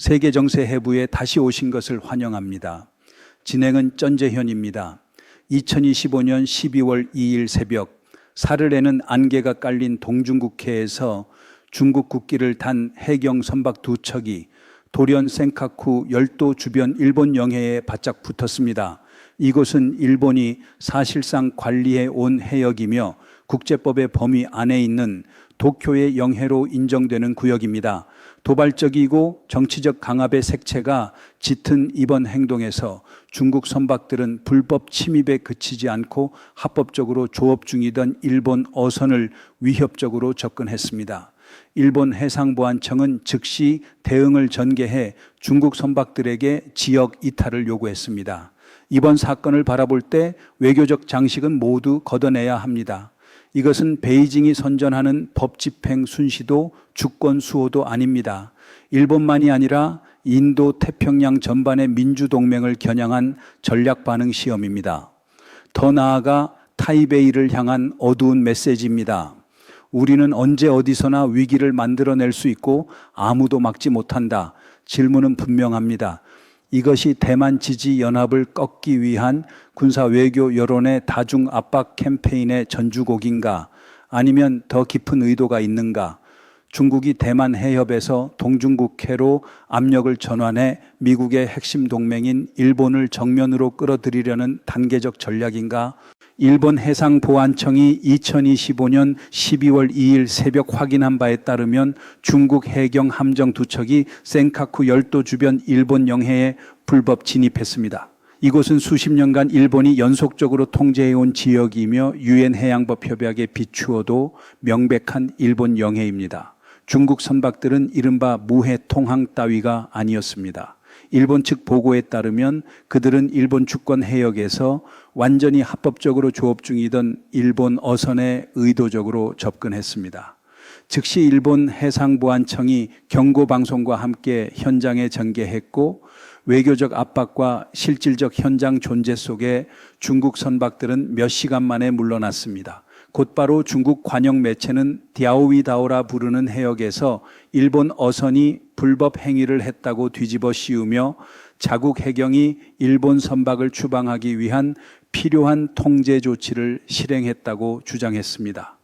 세계정세 해부에 다시 오신 것을 환영합니다. 진행은 전재현입니다. 2025년 12월 2일 새벽 사르레는 안개가 깔린 동중국해에서 중국 국기를 단 해경 선박 2척이 도련 센카쿠 열도 주변 일본 영해에 바짝 붙었습니다. 이곳은 일본이 사실상 관리해 온 해역이며 국제법의 범위 안에 있는 도쿄의 영해로 인정되는 구역입니다. 도발적이고 정치적 강압의 색채가 짙은 이번 행동에서 중국 선박들은 불법 침입에 그치지 않고 합법적으로 조업 중이던 일본 어선을 위협적으로 접근했습니다. 일본 해상보안청은 즉시 대응을 전개해 중국 선박들에게 지역 이탈을 요구했습니다. 이번 사건을 바라볼 때 외교적 장식은 모두 걷어내야 합니다. 이것은 베이징이 선전하는 법 집행 순시도 주권 수호도 아닙니다. 일본만이 아니라 인도 태평양 전반의 민주동맹을 겨냥한 전략 반응 시험입니다. 더 나아가 타이베이를 향한 어두운 메시지입니다. 우리는 언제 어디서나 위기를 만들어낼 수 있고 아무도 막지 못한다. 질문은 분명합니다. 이것이 대만 지지 연합을 꺾기 위한 군사 외교 여론의 다중 압박 캠페인의 전주곡인가? 아니면 더 깊은 의도가 있는가? 중국이 대만 해협에서 동중국해로 압력을 전환해 미국의 핵심 동맹인 일본을 정면으로 끌어들이려는 단계적 전략인가? 일본 해상보안청이 2025년 12월 2일 새벽 확인한 바에 따르면 중국 해경 함정 2척이 센카쿠 열도 주변 일본 영해에 불법 진입했습니다. 이곳은 수십 년간 일본이 연속적으로 통제해온 지역이며 유엔 해양법 협약에 비추어도 명백한 일본 영해입니다. 중국 선박들은 이른바 무해 통항 따위가 아니었습니다. 일본 측 보고에 따르면 그들은 일본 주권 해역에서 완전히 합법적으로 조업 중이던 일본 어선에 의도적으로 접근했습니다. 즉시 일본 해상보안청이 경고방송과 함께 현장에 전개했고 외교적 압박과 실질적 현장 존재 속에 중국 선박들은 몇 시간 만에 물러났습니다. 곧바로 중국 관영 매체는 디아오위다오라 부르는 해역에서 일본 어선이 불법 행위를 했다고 뒤집어 씌우며 자국 해경이 일본 선박을 추방하기 위한 필요한 통제 조치를 실행했다고 주장했습니다.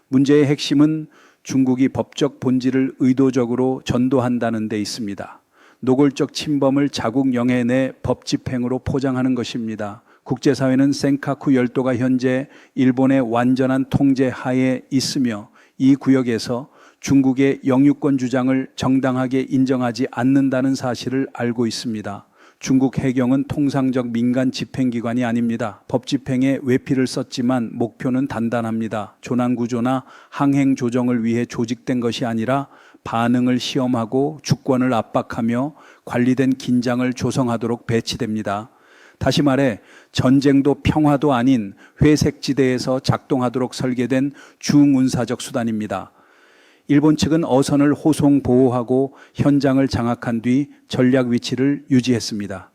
문제의 핵심은 중국이 법적 본질을 의도적으로 전도한다는 데 있습니다. 노골적 침범을 자국 영해 내 법 집행으로 포장하는 것입니다. 국제사회는 센카쿠 열도가 현재 일본의 완전한 통제 하에 있으며 이 구역에서 중국의 영유권 주장을 정당하게 인정하지 않는다는 사실을 알고 있습니다. 중국 해경은 통상적 민간 집행기관이 아닙니다. 법 집행에 외피를 썼지만 목표는 단단합니다. 조난구조나 항행 조정을 위해 조직된 것이 아니라 반응을 시험하고 주권을 압박하며 관리된 긴장을 조성하도록 배치됩니다. 다시 말해 전쟁도 평화도 아닌 회색지대에서 작동하도록 설계된 중운사적 수단입니다. 일본 측은 어선을 호송 보호하고 현장을 장악한 뒤 전략 위치를 유지했습니다.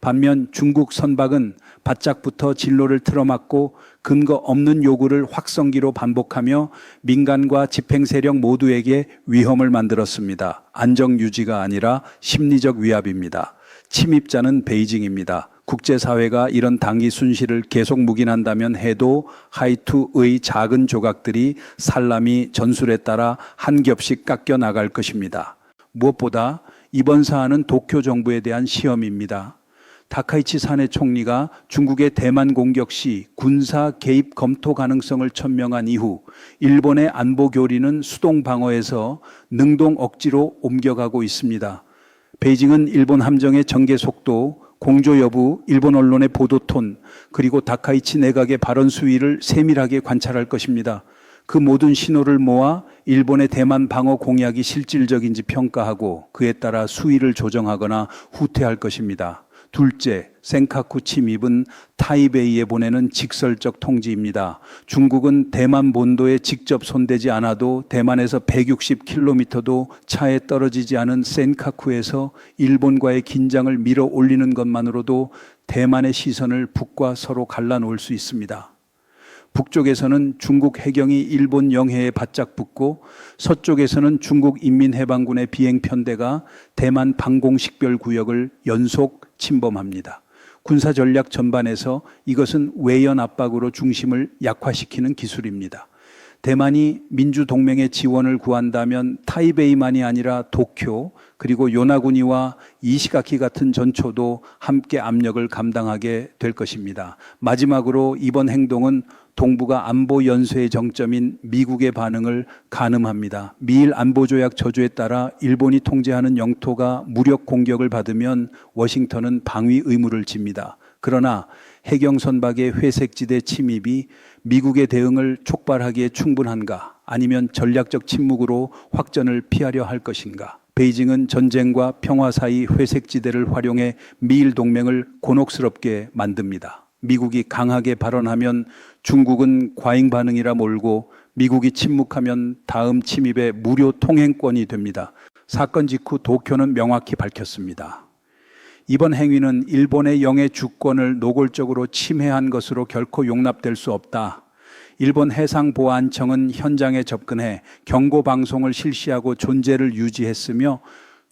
반면 중국 선박은 바짝부터 진로를 틀어막고 근거 없는 요구를 확성기로 반복하며 민간과 집행세력 모두에게 위험을 만들었습니다. 안정 유지가 아니라 심리적 위압입니다. 침입자는 베이징입니다. 국제사회가 이런 단기 순실을 계속 묵인한다면 해도 하이투의 작은 조각들이 살라미 전술에 따라 한 겹씩 깎여 나갈 것입니다. 무엇보다 이번 사안은 도쿄 정부에 대한 시험입니다. 다카이치 사내 총리가 중국의 대만 공격 시 군사 개입 검토 가능성을 천명한 이후 일본의 안보 교리는 수동 방어에서 능동 억지로 옮겨가고 있습니다. 베이징은 일본 함정의 전개 속도, 공조 여부, 일본 언론의 보도 톤, 그리고 다카이치 내각의 발언 수위를 세밀하게 관찰할 것입니다. 그 모든 신호를 모아 일본의 대만 방어 공약이 실질적인지 평가하고 그에 따라 수위를 조정하거나 후퇴할 것입니다. 둘째, 센카쿠 침입은 타이베이에 보내는 직설적 통지입니다. 중국은 대만 본도에 직접 손대지 않아도 대만에서 160km도 차에 떨어지지 않은 센카쿠에서 일본과의 긴장을 밀어 올리는 것만으로도 대만의 시선을 북과 서로 갈라놓을 수 있습니다. 북쪽에서는 중국 해경이 일본 영해에 바짝 붙고 서쪽에서는 중국 인민해방군의 비행 편대가 대만 방공식별 구역을 연속 침범합니다. 군사 전략 전반에서 이것은 외연 압박으로 중심을 약화시키는 기술입니다. 대만이 민주동맹의 지원을 구한다면 타이베이만이 아니라 도쿄 그리고 요나구니와 이시가키 같은 전초도 함께 압력을 감당하게 될 것입니다. 마지막으로 이번 행동은 동북아 안보 연쇄의 정점인 미국의 반응을 가늠합니다. 미일 안보조약 저조에 따라 일본이 통제하는 영토가 무력 공격을 받으면 워싱턴은 방위 의무를 집니다. 그러나 해경선박의 회색지대 침입이 미국의 대응을 촉발하기에 충분한가? 아니면 전략적 침묵으로 확전을 피하려 할 것인가? 베이징은 전쟁과 평화 사이 회색지대를 활용해 미일 동맹을 곤혹스럽게 만듭니다. 미국이 강하게 발언하면 중국은 과잉 반응이라 몰고 미국이 침묵하면 다음 침입의 무료 통행권이 됩니다. 사건 직후 도쿄는 명확히 밝혔습니다. 이번 행위는 일본의 영해 주권을 노골적으로 침해한 것으로 결코 용납될 수 없다. 일본 해상보안청은 현장에 접근해 경고 방송을 실시하고 존재를 유지했으며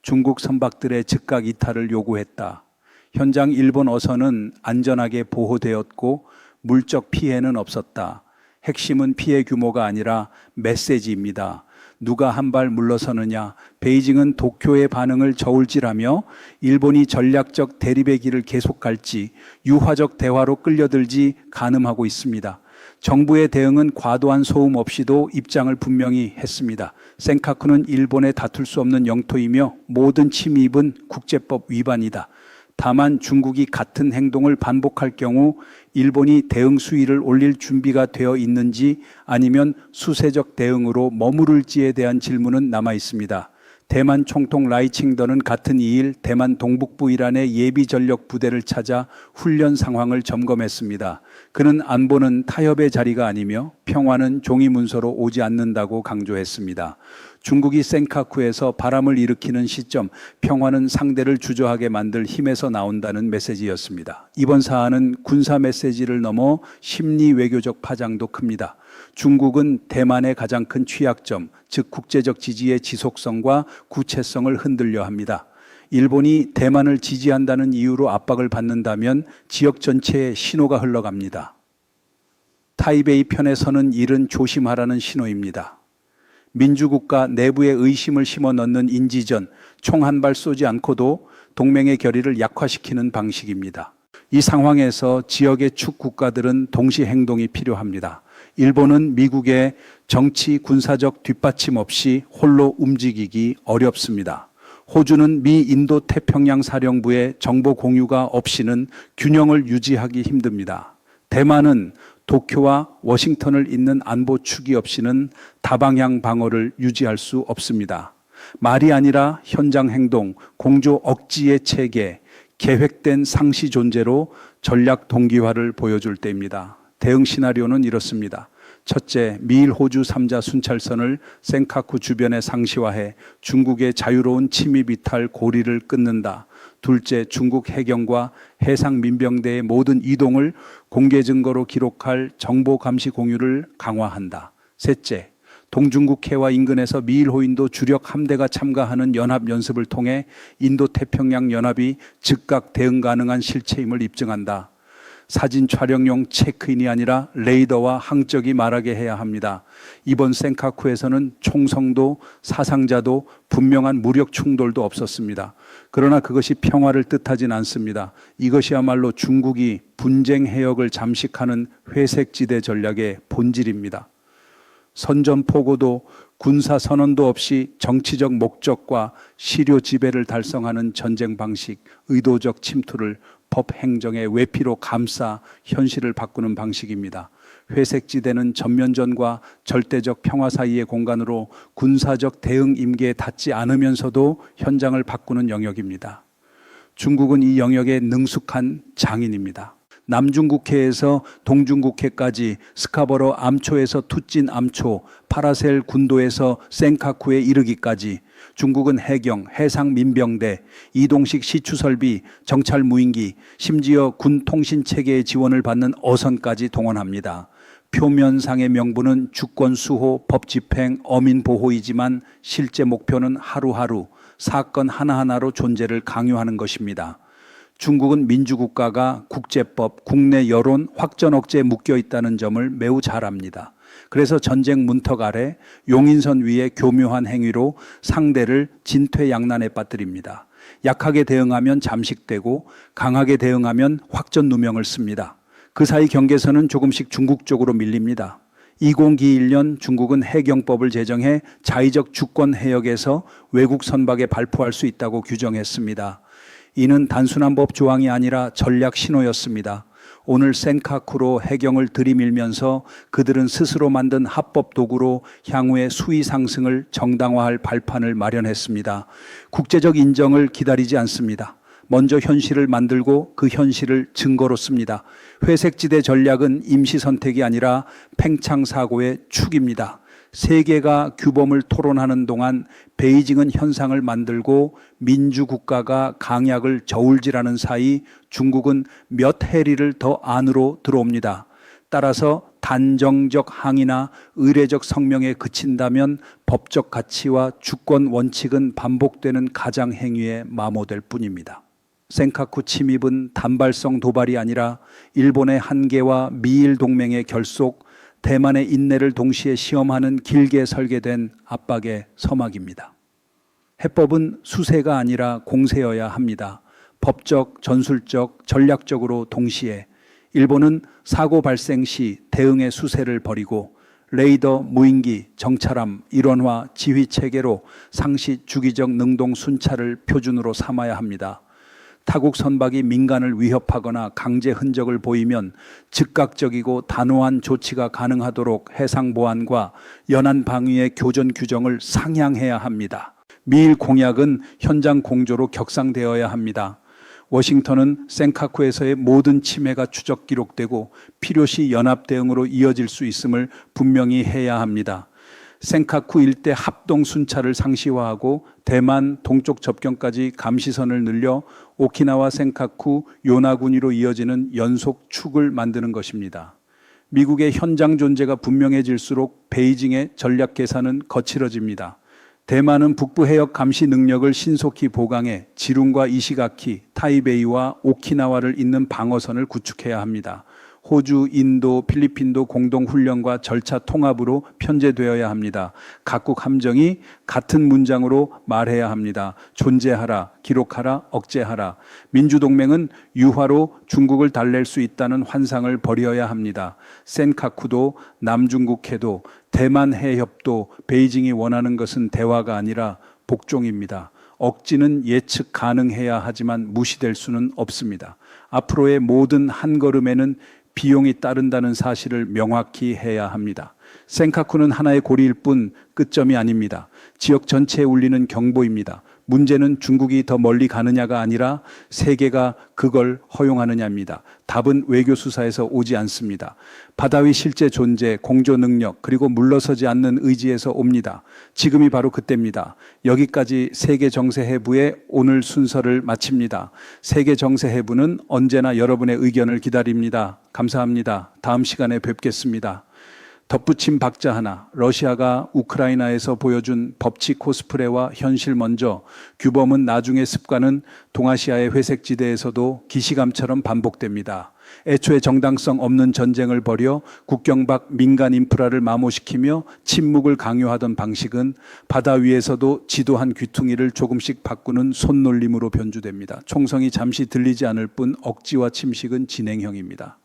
중국 선박들의 즉각 이탈을 요구했다. 현장 일본 어선은 안전하게 보호되었고 물적 피해는 없었다. 핵심은 피해 규모가 아니라 메시지입니다. 누가 한 발 물러서느냐. 베이징은 도쿄의 반응을 저울질하며 일본이 전략적 대립의 길을 계속 갈지 유화적 대화로 끌려들지 가늠하고 있습니다. 정부의 대응은 과도한 소음 없이도 입장을 분명히 했습니다. 센카쿠는 일본에 다툴 수 없는 영토이며 모든 침입은 국제법 위반이다. 다만 중국이 같은 행동을 반복할 경우 일본이 대응 수위를 올릴 준비가 되어 있는지 아니면 수세적 대응으로 머무를지에 대한 질문은 남아 있습니다. 대만 총통 라이칭더는 같은 2일 대만 동북부 이란의 예비 전력 부대를 찾아 훈련 상황을 점검했습니다. 그는 안보는 타협의 자리가 아니며 평화는 종이 문서로 오지 않는다고 강조했습니다. 중국이 센카쿠에서 바람을 일으키는 시점, 평화는 상대를 주저하게 만들 힘에서 나온다는 메시지였습니다. 이번 사안은 군사 메시지를 넘어 심리 외교적 파장도 큽니다. 중국은 대만의 가장 큰 취약점, 즉 국제적 지지의 지속성과 구체성을 흔들려 합니다. 일본이 대만을 지지한다는 이유로 압박을 받는다면 지역 전체에 신호가 흘러갑니다. 타이베이 편에 서는 일은 조심하라는 신호입니다. 민주국가 내부에 의심을 심어 넣는 인지전, 총 한 발 쏘지 않고도 동맹의 결의를 약화시키는 방식입니다. 이 상황에서 지역의 축 국가들은 동시 행동이 필요합니다. 일본은 미국의 정치, 군사적 뒷받침 없이 홀로 움직이기 어렵습니다. 호주는 미 인도 태평양 사령부의 정보 공유가 없이는 균형을 유지하기 힘듭니다. 대만은 도쿄와 워싱턴을 잇는 안보 축이 없이는 다방향 방어를 유지할 수 없습니다. 말이 아니라 현장 행동, 공조 억지의 체계, 계획된 상시 존재로 전략 동기화를 보여줄 때입니다. 대응 시나리오는 이렇습니다. 첫째, 미일 호주 3자 순찰선을 센카쿠 주변에 상시화해 중국의 자유로운 침입 이탈 고리를 끊는다. 둘째, 중국 해경과 해상 민병대의 모든 이동을 공개 증거로 기록할 정보 감시 공유를 강화한다. 셋째, 동중국해와 인근에서 미일 호인도 주력 함대가 참가하는 연합 연습을 통해 인도 태평양 연합이 즉각 대응 가능한 실체임을 입증한다. 사진 촬영용 체크인이 아니라 레이더와 항적이 말하게 해야 합니다. 이번 센카쿠에서는 총성도 사상자도 분명한 무력 충돌도 없었습니다. 그러나 그것이 평화를 뜻하진 않습니다. 이것이야말로 중국이 분쟁 해역을 잠식하는 회색지대 전략의 본질입니다. 선전포고도 군사 선언도 없이 정치적 목적과 시료 지배를 달성하는 전쟁 방식, 의도적 침투를 법 행정의 외피로 감싸 현실을 바꾸는 방식입니다. 회색지대는 전면전과 절대적 평화 사이의 공간으로 군사적 대응 임계에 닿지 않으면서도 현장을 바꾸는 영역입니다. 중국은 이 영역에 능숙한 장인입니다. 남중국해에서 동중국해까지 스카버로 암초에서 투찐 암초, 파라셀 군도에서 센카쿠에 이르기까지 중국은 해경, 해상 민병대, 이동식 시추설비, 정찰 무인기, 심지어 군 통신 체계의 지원을 받는 어선까지 동원합니다. 표면상의 명분은 주권 수호, 법 집행, 어민 보호이지만 실제 목표는 하루하루 사건 하나하나로 존재를 강요하는 것입니다. 중국은 민주국가가 국제법, 국내 여론, 확전 억제에 묶여 있다는 점을 매우 잘 압니다. 그래서 전쟁 문턱 아래 용인선 위에 교묘한 행위로 상대를 진퇴양난에 빠뜨립니다. 약하게 대응하면 잠식되고 강하게 대응하면 확전 누명을 씁니다. 그 사이 경계선은 조금씩 중국 쪽으로 밀립니다. 2021년 중국은 해경법을 제정해 자의적 주권 해역에서 외국 선박에 발포할 수 있다고 규정했습니다. 이는 단순한 법 조항이 아니라 전략 신호였습니다. 오늘 센카쿠로 해경을 들이밀면서 그들은 스스로 만든 합법 도구로 향후의 수위 상승을 정당화할 발판을 마련했습니다. 국제적 인정을 기다리지 않습니다. 먼저 현실을 만들고 그 현실을 증거로 씁니다. 회색지대 전략은 임시 선택이 아니라 팽창 사고의 축입니다. 세계가 규범을 토론하는 동안 베이징은 현상을 만들고 민주국가가 강약을 저울질하는 사이 중국은 몇 해리를 더 안으로 들어옵니다. 따라서 단정적 항의나 의례적 성명에 그친다면 법적 가치와 주권 원칙은 반복되는 가장 행위에 마모될 뿐입니다. 센카쿠 침입은 단발성 도발이 아니라 일본의 한계와 미일 동맹의 결속, 대만의 인내를 동시에 시험하는 길게 설계된 압박의 서막입니다. 해법은 수세가 아니라 공세여야 합니다. 법적, 전술적, 전략적으로 동시에 일본은 사고 발생 시 대응의 수세를 벌이고 레이더, 무인기, 정찰함, 일원화, 지휘 체계로 상시 주기적 능동 순찰을 표준으로 삼아야 합니다. 타국 선박이 민간을 위협하거나 강제 흔적을 보이면 즉각적이고 단호한 조치가 가능하도록 해상 보안과 연안 방위의 교전 규정을 상향해야 합니다. 미일 공약은 현장 공조로 격상되어야 합니다. 워싱턴은 센카쿠에서의 모든 침해가 추적 기록되고 필요시 연합 대응으로 이어질 수 있음을 분명히 해야 합니다. 센카쿠 일대 합동 순찰을 상시화하고 대만 동쪽 접경까지 감시선을 늘려 오키나와 센카쿠 요나군위로 이어지는 연속 축을 만드는 것입니다. 미국의 현장 존재가 분명해질수록 베이징의 전략 계산은 거칠어집니다. 대만은 북부 해역 감시 능력을 신속히 보강해 지룬과 이시가키, 타이베이와 오키나와를 잇는 방어선을 구축해야 합니다. 호주, 인도, 필리핀도 공동훈련과 절차 통합으로 편제되어야 합니다. 각국 함정이 같은 문장으로 말해야 합니다. 존재하라, 기록하라, 억제하라. 민주동맹은 유화로 중국을 달랠 수 있다는 환상을 버려야 합니다. 센카쿠도 남중국해도 대만 해협도 베이징이 원하는 것은 대화가 아니라 복종입니다. 억지는 예측 가능해야 하지만 무시될 수는 없습니다. 앞으로의 모든 한 걸음에는 비용이 따른다는 사실을 명확히 해야 합니다. 센카쿠는 하나의 고리일 뿐 끝점이 아닙니다. 지역 전체에 울리는 경보입니다. 문제는 중국이 더 멀리 가느냐가 아니라 세계가 그걸 허용하느냐입니다. 답은 외교 수사에서 오지 않습니다. 바다 위 실제 존재, 공조 능력, 그리고 물러서지 않는 의지에서 옵니다. 지금이 바로 그때입니다. 여기까지 세계정세해부의 오늘 순서를 마칩니다. 세계정세해부는 언제나 여러분의 의견을 기다립니다. 감사합니다. 다음 시간에 뵙겠습니다. 덧붙임 박자 하나, 러시아가 우크라이나에서 보여준 법치 코스프레와 현실 먼저, 규범은 나중에 습관은 동아시아의 회색지대에서도 기시감처럼 반복됩니다. 애초에 정당성 없는 전쟁을 벌여 국경 밖 민간 인프라를 마모시키며 침묵을 강요하던 방식은 바다 위에서도 지도한 귀퉁이를 조금씩 바꾸는 손놀림으로 변주됩니다. 총성이 잠시 들리지 않을 뿐 억지와 침식은 진행형입니다.